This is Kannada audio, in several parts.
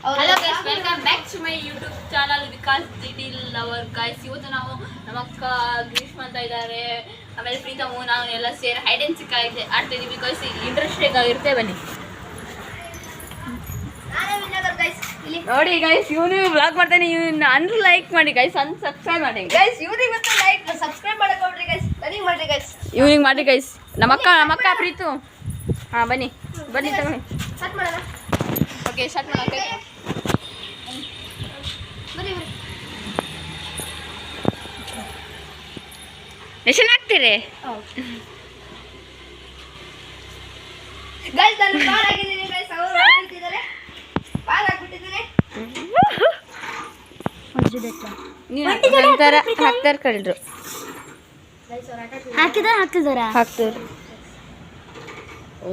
Hello guys, welcome back to my YouTube channel Vikas GT lover guys. ಇವತ್ತು ನಾವು ನಮ್ಮ ಅಕ್ಕ ಗ್ರೀಷ್ಮ ಅಂತ ಇದ್ದಾರೆ, ಆಮೇಲೆ ಪ್ರೀತಮು ನಾವು ಎಲ್ಲ ಸೇರಿ ಹೈಡ್ ಅಂಡ್ ಸಿಕ್ ಆಡ್ತಾ ಇದೀವಿ ಗೈಸ್. ಇಂಟ್ರೆಸ್ಟಿಂಗ್ ಆಗಿರುತ್ತೆ, ಬನ್ನಿ ನೋಡಿ ಗೈಸ್. ಇವನು ವ್ಲಾಗ್ ಮಾಡ್ತಾನೆ, ಇವನ್ನ ಲೈಕ್ ಮಾಡಿ ಗೈಸ್, ಸಬ್ಸ್ಕ್ರೈಬ್ ಮಾಡಿ ಗೈಸ್. ಇವ್ರಿಗೆ ಮತ್ತೆ ಲೈಕ್ ಸಬ್ಸ್ಕ್ರೈಬ್ ಮಾಡಕ್ಕೆ ಹೋಗ್ರಿ ಗೈಸ್, ನನಗೆ ಮಾಡಿ ಗೈಸ್, ಇವ್ನಿಗೆ ಮಾಡಿ ಗೈಸ್. ನಮ್ಮ ಅಕ್ಕ ಪ್ರೀತು. ಹಾಂ ಬನ್ನಿ ತಗೊಳ್ಳಿ, ಸ್ಟಾರ್ಟ್ ಮಾಡೋಣ. ಓಕೆ ಸ್ಟಾರ್ಟ್ ಮಾಡೋಕೆ ಬನ್ನಿ. ಮೆಷನ್ ಹಾಕ್ತೀರಿ ಗೈಸ್? ನಾನು ಪಾರ್ ಆಗಿದ್ದೀನಿ ಗೈಸ್, ಅವರು ಹಾಕ್ತಿದ್ದಾರೆ, ಪಾರ್ ಹಾಕ್ಬಿಟ್ಟಿದ್ದಾರೆ. ಒಂಥರ ಹಾಕ್ತಾರೆ ಕಳ್ರು, ಹಾಕ್ತಾರೆ. ಓ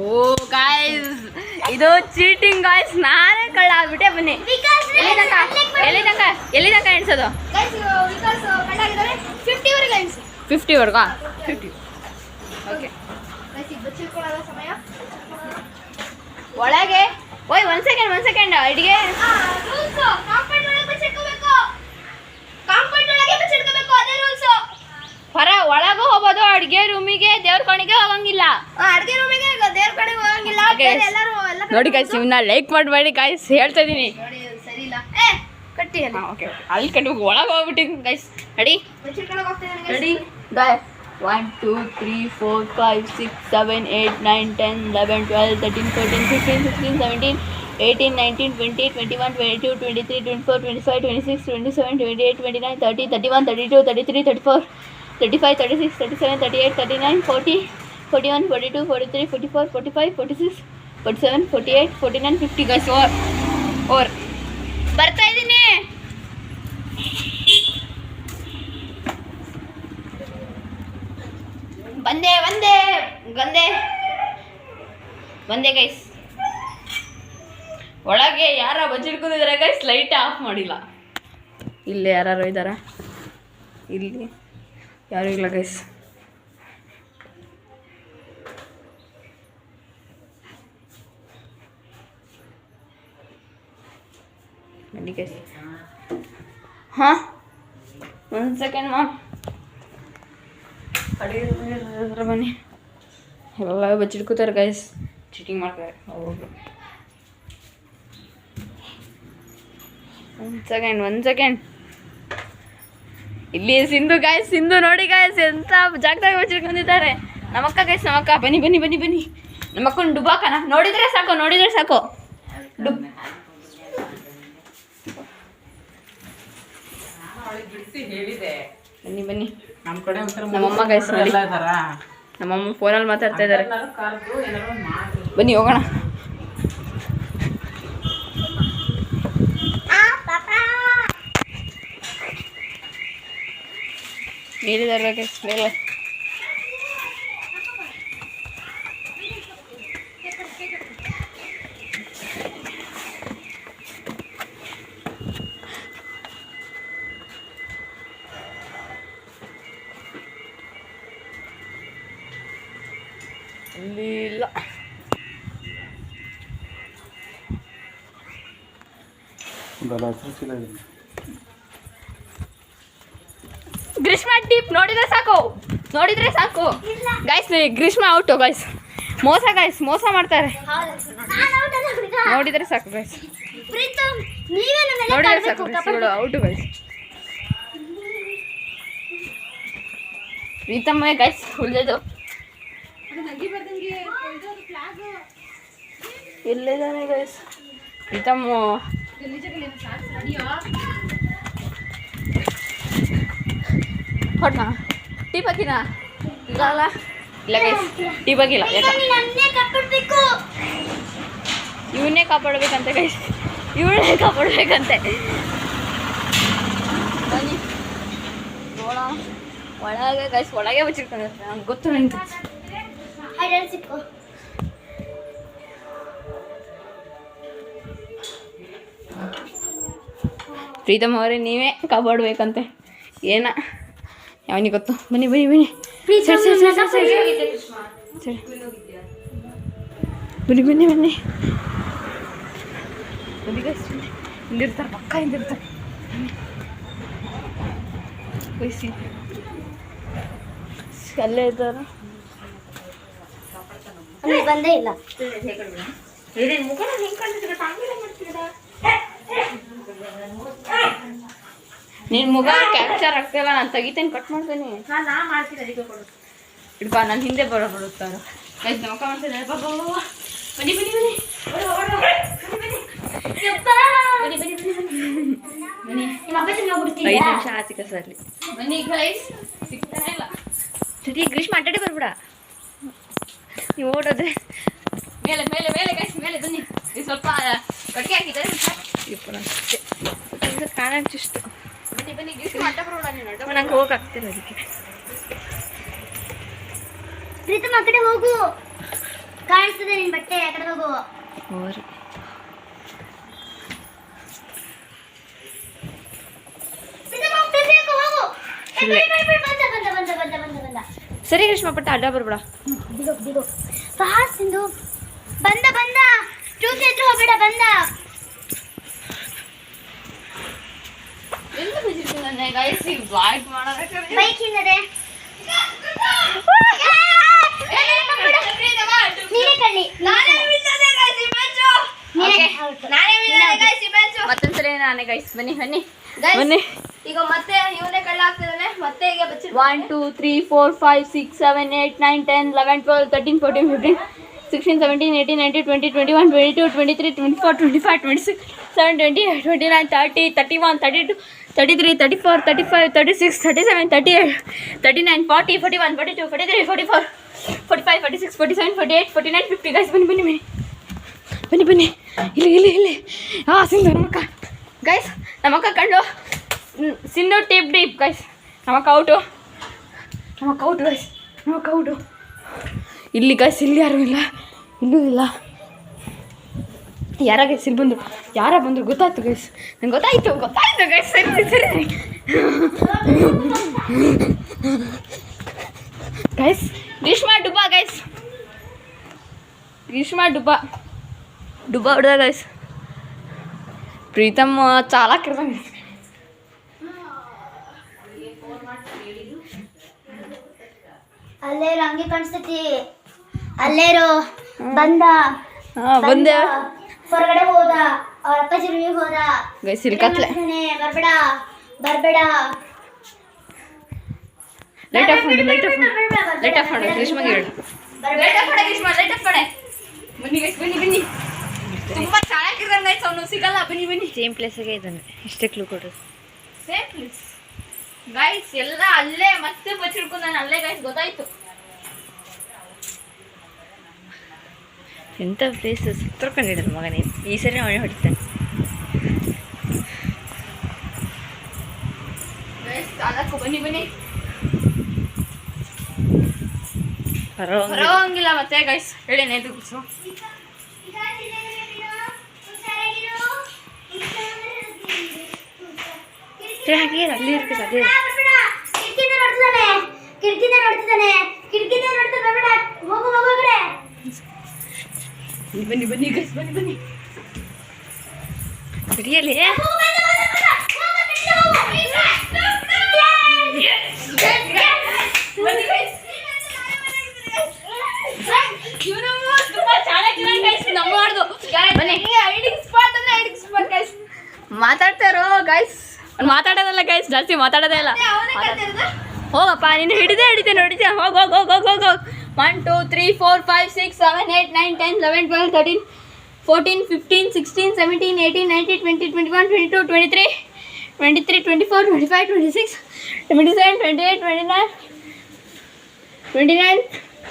ಗಾಯ್ಸ್, ಇದು ಚೀಟಿಂಗ್ ಗಾಯ್ಸ್. ನಾನೇ ಕಳ್ಳ ಆಗ್ಬಿಟ್ಟೆ. ಬನ್ನಿ, ಎಲ್ಲಿ ತನಕ ಎಣಿಸೋದು? 50ವರೆಗೂ. 50 ಓಕೆ. ಒಳಗೆ ಓಯ್ ಒಂದ್ ಸೆಕೆಂಡ್ ಅಡಿಗೆ ಒಳಗೂ ಹೋಗೋದು, ಅಡಿಗೆ ರೂಮಿಗೆ ದೇವ್ರ ಕೋಣೆಗೆ ಹೋಗಂಗಿಲ್ಲ. ಅಡಿಗೆ ರೂಮಿಗೆ ದೇವ್ರ ಕೋಣೆಗೆ ಹೋಗಂಗಿಲ್ಲ. ನೋಡಿ ಗಾಯ್ಸ್, ಇವನ್ನ ಲೈಕ್ ಮಾಡಬೇಡಿ ಗಾಯ್ಸ್, ಹೇಳ್ತಾ ಇದೀನಿ. ಸರಿ ಇಲ್ಲ ಕಟ್ಟಿ ಅಲ್ಲ. ಓಕೆ ಅಲ್ಲಿ ಕಟ್ಟಿ ಒಳಗೆ ಹೋಗ್ಬಿಟ್ಟಿದ್ದೀನಿ ಗಾಯ್ಸ್. Ready 1 2 3 4 5 6 7 8 9 10 11 12 13 14 15 16 17 18 19 20 21 22 23 24 25 26 27 28 29 30 31 32 33 34 35 36 37 38 39 40 41 42 43 44 45 46 47 48 49 50 guys. ಓರ್ ಬರ್ತಾ ಇದ್ದೀನಿ. ಬಂದೆ ಗೈಸ್. ಒಳಗೆ ಯಾರ ಬಚ್ಚಿಡ್ಕೊಂಡಿದ್ದಾರೆ ಗೈಸ್, ಲೈಟ್ ಆಫ್ ಮಾಡಿಲ್ಲ. ಇಲ್ಲಿ ಯಾರು ಇದ್ದಾರಾ? ಇಲ್ಲಿ ಯಾರು ಇಲ್ಲ ಗೈಸ್. ಬನ್ನಿ ಗೈಸ್. ಹಾಂ ಒಂದು ಸೆಕೆಂಡ್ ಬನ್ನಿ. ಎಲ್ಲ ಬಚ್ಚಿಡ್ಕೋತಾರೆ ಗೈಸ್, ಚೀಟಿಂಗ್ ಮಾಡ್ತಾರೆ ಅವರು. ಒಂದು ಸೆಕೆಂಡ್ ಇಲ್ಲಿ ಸಿಂಧು ಗಾಯ್ಸ್, ಸಿಂಧು ನೋಡಿ ಗಾಯ್ಸ್, ಎಂತ ಜಾಗದಾಗ ಬಚ್ಚಿಡ್ಕೊಂಡಿದ್ದಾರೆ. ನಮ್ಮಕ್ಕ ಗಾಯ್ಸ್, ನಮ್ಮಕ್ಕ. ಬನ್ನಿ ನಮ್ಮಕ್ಕನ ಡುಬಾಕನ ನೋಡಿದ್ರೆ ಸಾಕು ಡುಬ್. ಬನ್ನಿ ನಮ್ಮಮ್ಮ ಗಾಯ್ಸ್ ನೋಡಿ, ನಮ್ಮಮ್ಮ ಫೋನಲ್ಲಿ ಮಾತಾಡ್ತಾ ಇದ್ದಾರೆ. ಬನ್ನಿ ಹೋಗೋಣ. ಹೇಳಿದಾರೆ ಗೈಸ್ ಮೇಲೆ. ಇಲ್ಲ ಗ್ರೀಷ್ಮ ಟೀಪ್ ನೋಡಿದ್ರೆ ಸಾಕು ಗೈಸ್. Greeshma out guys. ಮೋಸ ಮಾಡ್ತಾರೆ. ನೋಡಿದ್ರೆ ಸಾಕು ಗೈಸ್, ನೋಡಿದ್ರೆ ಸಾಕು guys, out guys. Preethamma guys ಉಳಿದು ಎಲ್ಲಿದ್ದಾನೆ ಗೈಸ್? ಪ್ರೀತಮ್ಮ ಹೊಟ್ನಾ ಟೀಪ್ ಹಾಕಿನಾ? ಇಲ್ಲ ಗೈಸ್, ಟೀಪ್ ಹಾಕಿಲ್ಲ. ಇವನ್ನೇ ಕಾಪಾಡ್ಬೇಕಂತೆ ಗೈಸ್, ಬನ್ನಿ ಒಳಗೆ ಗೈಸ್, ಒಳಗೆ ಬಚ್ಚಿರ್ತಾರೆ. ನಂಗೆ ಗೊತ್ತು ನಿಂತು. ಪ್ರೀತಮ್ ಅವರೇ, ನೀವೇ ಕಾಪಾಡ್ಬೇಕಂತೆ. ಏನ ಯಾವನಿಗೆ ಗೊತ್ತು. ಬನ್ನಿ ಬನ್ನಿ ಹಿಂದಿರ್ತಾರೆ, ಪಕ್ಕ ಹಿಂದಿರ್ತಾರೆ. ಅಲ್ಲೇ ಇದ್ದಾರ, ಬಂದೇ ಇಲ್ಲ. ನಿನ್ನ ಮುಖ ಕ್ಯಾಪ್ಚರ್ ಆಗ್ತಿಲ್ಲ, ನಾನು ತೆಗಿತೇನೆ, ಕಟ್ ಮಾಡ್ತೇನೆ. ನಾ ಮಾಡ್ತೀನಿ, ಅದಕ್ಕೆ ಕೊಡು. ಇಡ್ಪ, ನಾನು ಹಿಂದೆ ಬರುತ್ತಾರ. ಆಯ್ತು, ನಮಕ ಮಾಡ್ತೇನೆ. ಬನ್ನಿ ಬನ್ನಿ ಬನ್ನಿ ಬನ್ನಿ. 5 ನಿಮಿಷ ಆಚಿಕ ಸರ್ಲಿ. ಬನ್ನಿ ಗೈಸ್, ಸಿಗ್ತಾನೆ ಇಲ್ಲ. ಸರಿ ಗ್ರೀಷ್ಮ ಅಡ್ಡಾಡಿ ಬರ್ಬಿಡ, ನೀವು ಓಡೋದ್ರೆ. ಮೇಲೆ ಮೇಲೆ ಮೇಲೆ ಗೈಸ್, ಮೇಲೆ ಬನ್ನಿ. ಇದು ಸ್ವಲ್ಪ ಕಟ್ಗೆ ಹಾಕಿದ್ದಾರೆ, ಕಾಣಿಸ್ತು. ಬನ್ನಿ ಬನ್ನಿ ಗ್ರೀಷ್ಮ, ಅಡ್ಡ ಬರೋಣ. ನೀನು ನಂಗೆ ಹೋಗಾಗ್ತಿಲ್ಲ ಅದಕ್ಕೆ. ಪ್ರೀತಮ್ ಆ ಕಡೆ ಹೋಗು, ಕಾಣಿಸ್ತದೆ ನಿನ್ ಬಟ್ಟೆ, ಆ ಕಡೆ ಹೋಗು. ಹೋರಿ ಸರಿ ಗ್ರೀಷ್ಮ, ಪಟ್ಟ ಅಡ್ಡ ಬರ್ಬೇಡ. ಫಾಸ್ಟ್ ಸಿಂಧು. ಬಂದ ಬಂದ, ಟ್ಯೂಷನ್ ಎದ್ರು ಹೋಗ್ಬೇಡ, ಬಂದ. ಎಲ್ಲ ಬಿಸಿಲು ನನ್ನ ಗೈಸ್, ಈ ಬ್ಲಾಗ್ ಮಾಡೋದಕ್ಕೆ ಬೈಕ್ ಹಿಂದೆ ನೀನೇ ಕಳ್ಳಿ. ಮತ್ತೊಂದ್ಸರಿ ನಾನೇ ಗೈಸ್. ಬನ್ನಿ ಬನ್ನಿ ಬನ್ನಿ. ಈಗ ಮತ್ತೆ ಇವನೇ ಕಳ್ಳ ಆಗ್ತಿದ್ದಾನೆ. ಮತ್ತೆ ಈಗ 1 2 3 4 5 6 7 8 9 10 11 12 13 14 15 16 17 18 19 20 21 22 23 24 25 26 27 28 29 30 31 32 33 34 35 36 37 38 39 40 41 42 43 44 45 46 47 48 49 50 ಗೈಸ್. ಬನ್ನಿ ಬನ್ನಿ ಬನ್ನಿ ಬನ್ನಿ ಬನ್ನಿ, ಇಲ್ಲಿ ಇಲ್ಲಿ ಇಲ್ಲಿ. ಹಾಂ, ಸಿಂಧು ನಮ್ಮಕ್ಕ ಗೈಸ್, ನಮ್ಮಕ್ಕ ಕಂಡು ಸಿಂಧು ಟೀಪ್ ಡೀಪ್ ಗೈಸ್. ನಮ್ಮಕ್ಕ ಔಟು, ನಮ್ಮಕ್ಕ ಔಟು ಗೈಸ್, ನಮ್ಮಕ್ಕ ಔಟು. ಇಲ್ಲಿ ಗೈಸ್, ಇಲ್ಲಿ ಯಾರೂ ಇಲ್ಲ, ಇಲ್ಲೂ ಇಲ್ಲ. ಯಾರ ಗೈಸ್ ಇಲ್ಲಿ ಬಂದರು, ಯಾರ ಬಂದರು ಗೊತ್ತಾಯ್ತು ಗೈಸ್, ನಂಗೆ ಗೊತ್ತಾಯ್ತು ಗೊತ್ತಾಯ್ತು ಗೈಸ್. ಸರಿ ಸರಿ ಗೈಸ್, ಗ್ರೀಷ್ಮ ಡುಬ್ಬ ಗೈಸ್, ಗ್ರೀಷ್ಮ ಡುಬ್ಬ ಡುಬ್ಬ ಹೊಡೆದ ಗೈಸ್. ಪ್ರೀತಮ್ ಚಾಲಾಕಿರ್ದಂಗೆ. ಅಲ್ಲೇರು ಹಂಗೆ ಕಾಣಿಸ್ತೈತಿ, ಅಲ್ಲೇರು ಬಂದ. ಬಂದೆ, ಹೊರಗಡೆ ಹೋದ, ಅವ್ರ ಅಪ್ಪಾಜಿ ರೂಮಿಗೆ ಹೋದ. ಗೈಸ್ ಇಲ್ಲಿ ಕತ್ಲೆ. ಬರ್ಬೇಡ ಬರ್ಬೇಡ. ಲೈಟ್ ಆಫ್ ಮಾಡಿ, ಲೈಟ್ ಆಫ್ ಮಾಡಿ, ಲೈಟ್ ಆಫ್ ಮಾಡಿ. ಗ್ರೀಷ್ಮಗೆ ಹೇಳು, ಲೈಟ್ ಆಫ್ ಮಾಡಿ ಗ್ರೀಷ್ಮ, ಲೈಟ್ ಆಫ್ ಮಾಡಿ. ಬನ್ನಿ ಗೈಸ್, ಬನ್ನಿ ಬನ್ನಿ. ತುಂಬ ಚಾಲಾಕಿರ್ದಂಗೆ ಗೈಸ್, ಅವನು ಸಿಗಲ್ಲ. ಬನ್ನಿ ಬನ್ನಿ. ಸೇಮ್ ಪ್ಲೇಸಿಗೆ ಇದ್ದಾನೆ, ಇಷ್ಟೇ ಕ್ಲೂ ಕೊಡ್ರಿ. ಸೇಮ್ ಪ್ಲೇಸ್ ಗೈಸ್, ಎಲ್ಲ ಅಲ್ಲೇ. ಮತ್ತೆ ಬಚ್ಚಿಡ್ಕೊಂಡು ನಾನು ಅಲ್ಲೇ ಗೈಸ್, ಗೊತ್ತಾಯ್ತು. ಎಂಥ ಪ್ಲೇಸ್ ಸುತ್ತರ್ಕೊಂಡಿರೋದು ಮಗನೇ, ಈ ಸರಿ ಅವನೇ ಹೊಡಿತಾನೆ. ಗೈಸ್ ಚಾಲಕು, ಬನ್ನಿ ಬನ್ನಿ. ಪರವಾಗಿಲ್ಲ ಮತ್ತೆ ಗೈಸ್ ಹೇಳಿ ನೇತು ಕುಸು. ಹಾಗೆ ಅಲ್ಲಿ ಇರ್ತದೆ, ಅದೇ ಬನ್ನಿ ಬನ್ನಿ ಗೈಸ್, ಬನ್ನಿ ಬನ್ನಿ. ಹಿಡಿಯಲಿ. ಮಾತಾಡ್ತಾರೋ ಗೈಸ್, ಮಾತಾಡೋದಲ್ಲ ಗೈಸ್, ಜಾಸ್ತಿ ಮಾತಾಡೋದೇ ಇಲ್ಲ. ಹೋಗಪ್ಪ, ನೀನು ಹಿಡಿತೇನೆ ಹೊಡಿತೇನೆ. ಹೋಗಿ ಹೋಗಿ ಹೋಗಿ ಹೋಗಿ ಹೋಗಿ ಹೋಗಿ. 1 2 3 4 5 6 7 8 9 10 11 12 13 14 15 16 17 18 19 20 21 22 23 24 25 26 27 28 29 29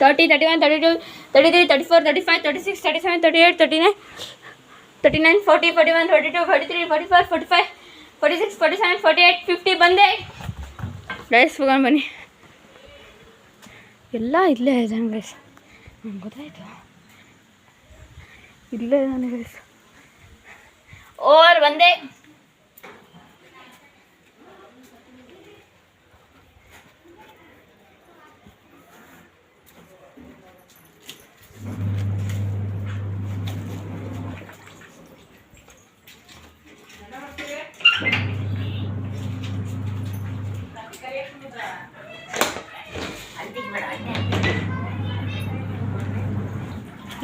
30 31 32 33 34 35 36 37 38 39 39 40 41 42 43 44 45 46 47 48 50 ಬಂದೆ ಗೈಸ್. ಹೋಗೋಣ ಬನ್ನಿ. ಎಲ್ಲ ಇಲ್ಲೇ ಇದ್ದಾನೆ ಗೈಸ್, ನಂಗೆ ಗೊತ್ತಾಯ್ತು, ಇಲ್ಲೇ ಇದ್ದಾನೆ ಗೈಸ್. ಓರ್ ಬಂದೆ.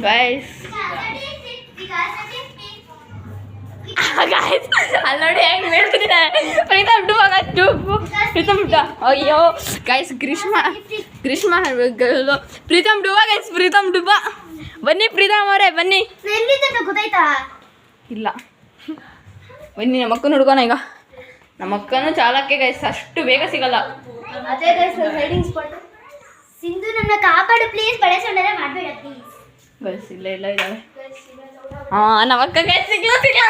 ಗೈಸ್ ಗೈಸ್ ಅಲ್ಲಿ ನೋಡಿ ಹೆಂಗೆ ಹೇಳ್ತಿದ್ದೆ ಪ್ರೀತಮ್ ಡುಬಾಗ ಪ್ರೀತಮ್ ಡು ಅಯ್ಯೋ ಗೈಸ್ ಗ್ರೀಷ್ಮ ಪ್ರೀತಮ್ ಡುಬಾ ಗೈಸ್ ಪ್ರೀತಮ್ ಡುಬಾ ಬನ್ನಿ ಪ್ರೀತಮ್ ಅವರೇ ಬನ್ನಿ ಗೊತ್ತಾಯ್ತಾ ಇಲ್ಲ ಬನ್ನಿ ನಮ್ಮ ಅಕ್ಕನ ಹುಡ್ಕೋಣ ಈಗ ನಮ್ಮ ಅಕ್ಕನೂ ಚಾಲಕ್ಕೆ ಗೈಸ್ ಅಷ್ಟು ಬೇಗ ಸಿಗಲ್ಲ ಅದೇ ಗೈಸ್ ಹೈಡಿಂಗ್ ಸ್ಪಾಟ್ ಸಿಂಧು ನನ್ನ ಕಾಪಾಡು ಪ್ಲೀಸ್ ಬಳೆಸೋಣರೆ ಮಾಡಬೇಡ ಪ್ಲೀಸ್ ಗೈಸ್ ಇಲ್ಲ ಇದ್ದಾವೆ ಹಾಂ ನಮ್ಮ ಅಕ್ಕ ಗೈಸ್ ಸಿಗ್ಲ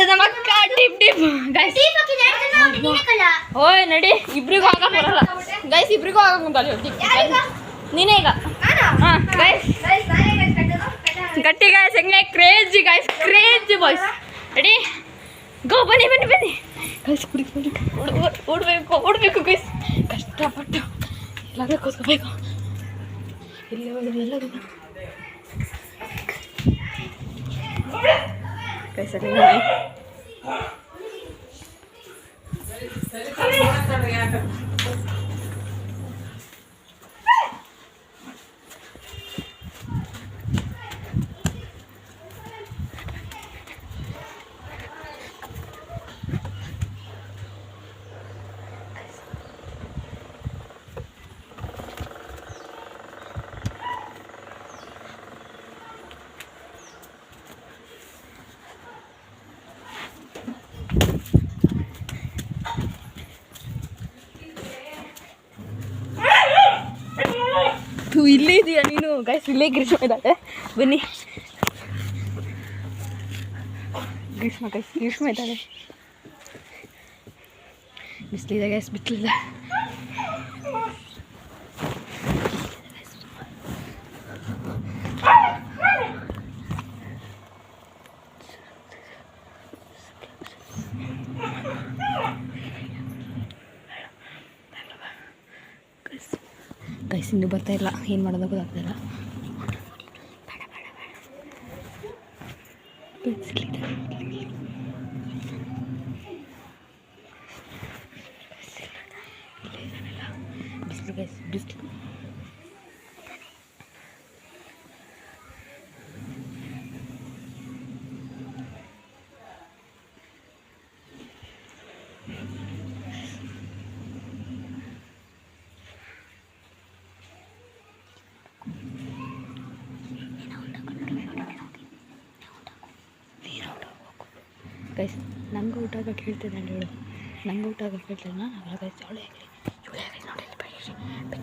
ನಮ್ಮ ಅಕ್ಕ ಟಿಪ್ ಗೈಸ್ ಓಯ್ ನಡಿ ಇಬ್ರಿಗೂ ಆಗಕ್ಕೆ ಬರಲ್ಲ ಗೈಸ್ ಇಬ್ರಿಗೂ ಆಗಕ್ಕೆ ಮುಂದೆ ನೀನೇ ಈಗ ಹಾಂ ಗೈಸ್ ಗಟ್ಟಿ ಗೈಸ್ ಹೆಂಗೆ crazy guys crazy boys ready ಗೋ ಬನ್ನಿ ಗೈಸ್ ಓಡಬೇಕು ಗೈಸ್ ಕಷ್ಟಪಟ್ಟು ಎಲ್ಲರೂ ಕೂತ್ಕೋಬೇಕು ಇಲ್ಲಿ ಎಲ್ಲರೂ ಗೈಸ್ ಅಲ್ಲಿ ಇಲ್ಲೇ ಇದೆಯಾ ನೀನು ಗೈಸ್ ಇಲ್ಲೇ ಗ್ರೀಷ್ಮ ಇದ್ದಾಳೆ ಬನ್ನಿ ಗ್ರೀಷ್ಮ ಇದ್ದಾಳೆ ಬಿಸಿಲಿದೆ ಗೈಸ್ ಬಿಸಿಲಿದೆ ಗೈಸ್ ಇನ್ನೂ ಬರ್ತಾ ಇಲ್ಲ ಏನು ಮಾಡೋದು ಗೊತ್ತಾಗ್ತಿಲ್ಲ ಬಿಸಿಲು ಗೈಸ್ ಬಿಸಿಲು ಗೈಸ್ ನಂಗೆ ಊಟ ಆಗಕ್ಕೆ ಹೇಳ್ತಿದ್ದೆ ಹೇಳು ನಂಗೆ ಊಟ ಆಗಕ್ಕೆ ಹೇಳ್ತಿದ್ದೆ ನಾನು ಅವಾಗ ಗೈಸ್ ಜೋಳಿ ಆಗಲಿ ನೋಡಿ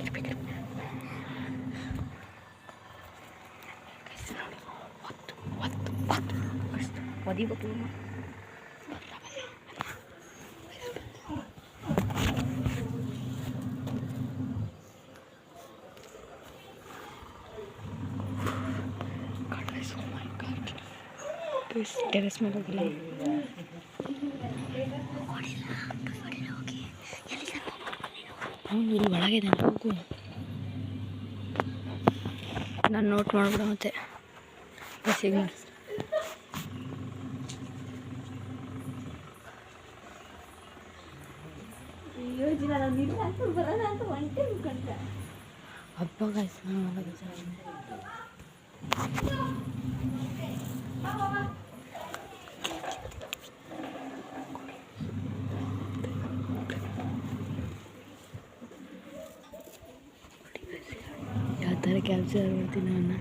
ಬೇಕಿರಿ ಗೈಸ್ ನೋಡಿ ಒತ್ತು ಒದಿಬೇಕು ಟೆರೆಸ್ ಮೇಲೆ ಹೋಗಿಲ್ಲ ಅವನು ಇಲ್ಲಿ ಒಳಗಿದೆ ಹೋಗು ನಾನು ನೋಟ್ ಮಾಡ್ಬಿಡ ಮತ್ತೆ ಬಸ್ಸಿಗೆ ಹಬ್ಬ ಗಾಯ್ಸ್ ಯಾವ ಥರ ಕ್ಯಾಪ್ಚರ್ ಮಾಡ್ತೀನಿ ನಾನು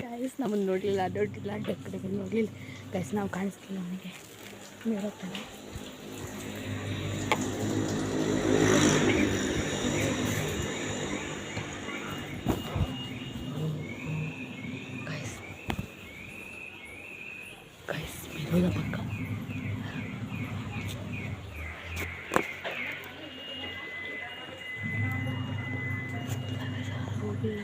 ಗೈಸ್ ನಮ್ಮನ್ನು ನೋಡಲಿಲ್ಲ ಕಡೆಗೆ ನೋಡಲಿಲ್ಲ ಗೈಸ್ ನಾವು ಕಾಣಿಸ್ತಿಲ್ಲ ನನಗೆ ಹೇಳುತ್ತಾನೆ ಗೈಸ್ ಮೇಲೋದ ಪಕ್ಕ ಹೋಗಿಲ್ಲ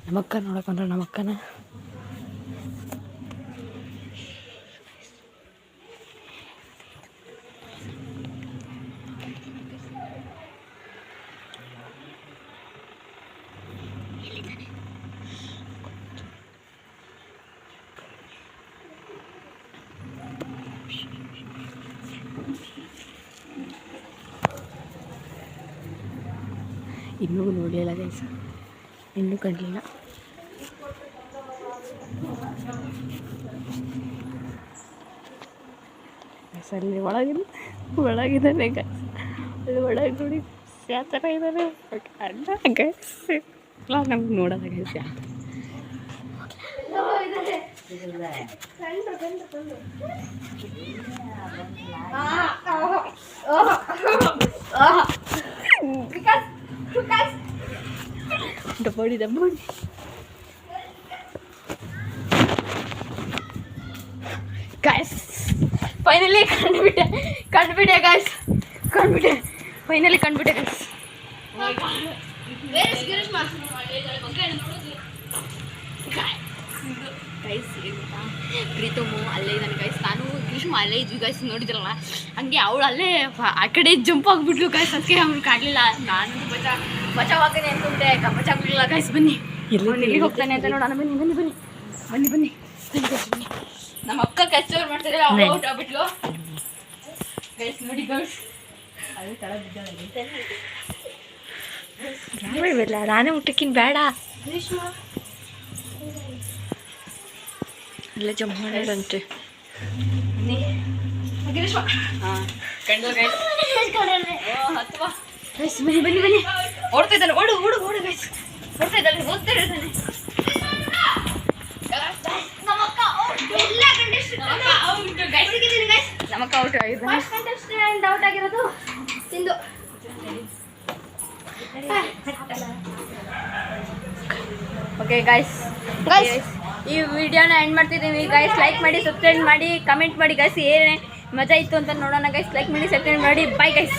ನಮ್ಮಕ್ಕ ನೋಡಕೊಂಡ್ರೆ ನಮ್ಮಕ್ಕನ ಇನ್ನೂ ನೋಡಲಿಲ್ಲ ಗೈಸ್, ಇನ್ನೂ ಕಂಡಲಿಲ್ಲ. ಅಲ್ಲಿ ಒಳಗಿದ್ದಾನೆ ಗೈಸ್, ಅಲ್ಲಿ ಒಳಗೆ ನೋಡಿ ಯಾವ ಥರ ಇದ್ದಾನೆ ಅಣ್ಣ ಗೈಸ್. ಇಲ್ಲ ನಮ್ಗೆ ನೋಡೋದ ಗೈಸ್ ಯಾವ ದಬ್ಬಡಿ ಗಾಯ್ಸ್. ಫೈನಲಿ ಕಂಡುಬಿಟ್ಟೆ ಗಾಯ್ಸ್, ಫೈನಲಿ ಕಂಡುಬಿಟ್ಟೆ ಗಾಯ್ಸ್. ಪ್ರೀತಮು ಅಲ್ಲೇ ಇದ್ದಾನೆ ಗೈಸ್, ನಾನು ಗ್ರೀಷ್ಮ ಅಲ್ಲೇ ಇದ್ವಿ ಗೈಸ್, ನೋಡಿದ್ರಲ್ಲ ಹಂಗೆ ಅವಳು ಅಲ್ಲೇ ಆ ಕಡೆ ಜಂಪ್ ಆಗಿಬಿಟ್ಲು ಗೈಸ್, ಅದಕ್ಕೆ ಅವ್ನು ಕಾಡಲಿಲ್ಲ. ನಾನು ಬಚಾವಾಗ್ತಾನೆ ಅನ್ಕೊಂಡೆ, ಬಚಾಗ್ಲಿಲ್ಲ ಗೈಸ್. ಬನ್ನಿ ಎಲ್ಲಿ ಹೋಗ್ತಾನೆ ಅಂತ ನೋಡೋಣ, ಬನ್ನಿ ಬನ್ನಿ ಬನ್ನಿ ಬನ್ನಿ ಬನ್ನಿ ಬನ್ನಿ. ನಮ್ಮ ಅಕ್ಕ ಕೆಚ್ಚವ್ರು ಮಾಡ್ತಾರೆ, ಅವಳು ಔಟ್ ಆಗ್ಬಿಟ್ಲು ಗೈಸ್. ನೋಡಿ ಗೈಸ್, ಅದು ತಳ ಬಿದ್ದಾಳೆ. ನಾನೇ ಊಟಕ್ಕಿನ್ ಬೇಡ, ಎಲ್ಲ ಜಂಪ್ ಮಾಡೋದಂತೆ. ಹಾಂ ಕಂಡು ಗೈಸ್, ಗೈಸ್ ಬನ್ನಿ ಬನ್ನಿ ಬನ್ನಿ. ಓಡ್ತಾ ಇದ್ದಾನೆ, ಓಡು ಓಡು ಓಡು ಗೈಸ್, ಓಡ್ತಾ ಇದ್ದಾನೆ, ಓದ್ತಾ ಇರ್ತಾನೆ. ನಮಕ್ಕ ಔಟ್ ಆಗಿರೋದು ಸಿಂಧು. ಓಕೆ ಗೈಸ್, ಈ ವಿಡಿಯೋನ ಎಂಡ್ ಮಾಡ್ತಿದ್ದೀವಿ ಗೈಸ್. ಲೈಕ್ ಮಾಡಿ, ಸಬ್ಸ್ಕ್ರೈಬ್ ಮಾಡಿ, ಕಮೆಂಟ್ ಮಾಡಿ ಗೈಸ್. ಏನೇ ಮಜಾ ಇತ್ತು ಅಂತ ನೋಡೋಣ ಗೈಸ್. ಲೈಕ್ ಮಾಡಿ, ಸಬ್ಸ್ಕ್ರೈಬ್ ಮಾಡಿ. Bye guys.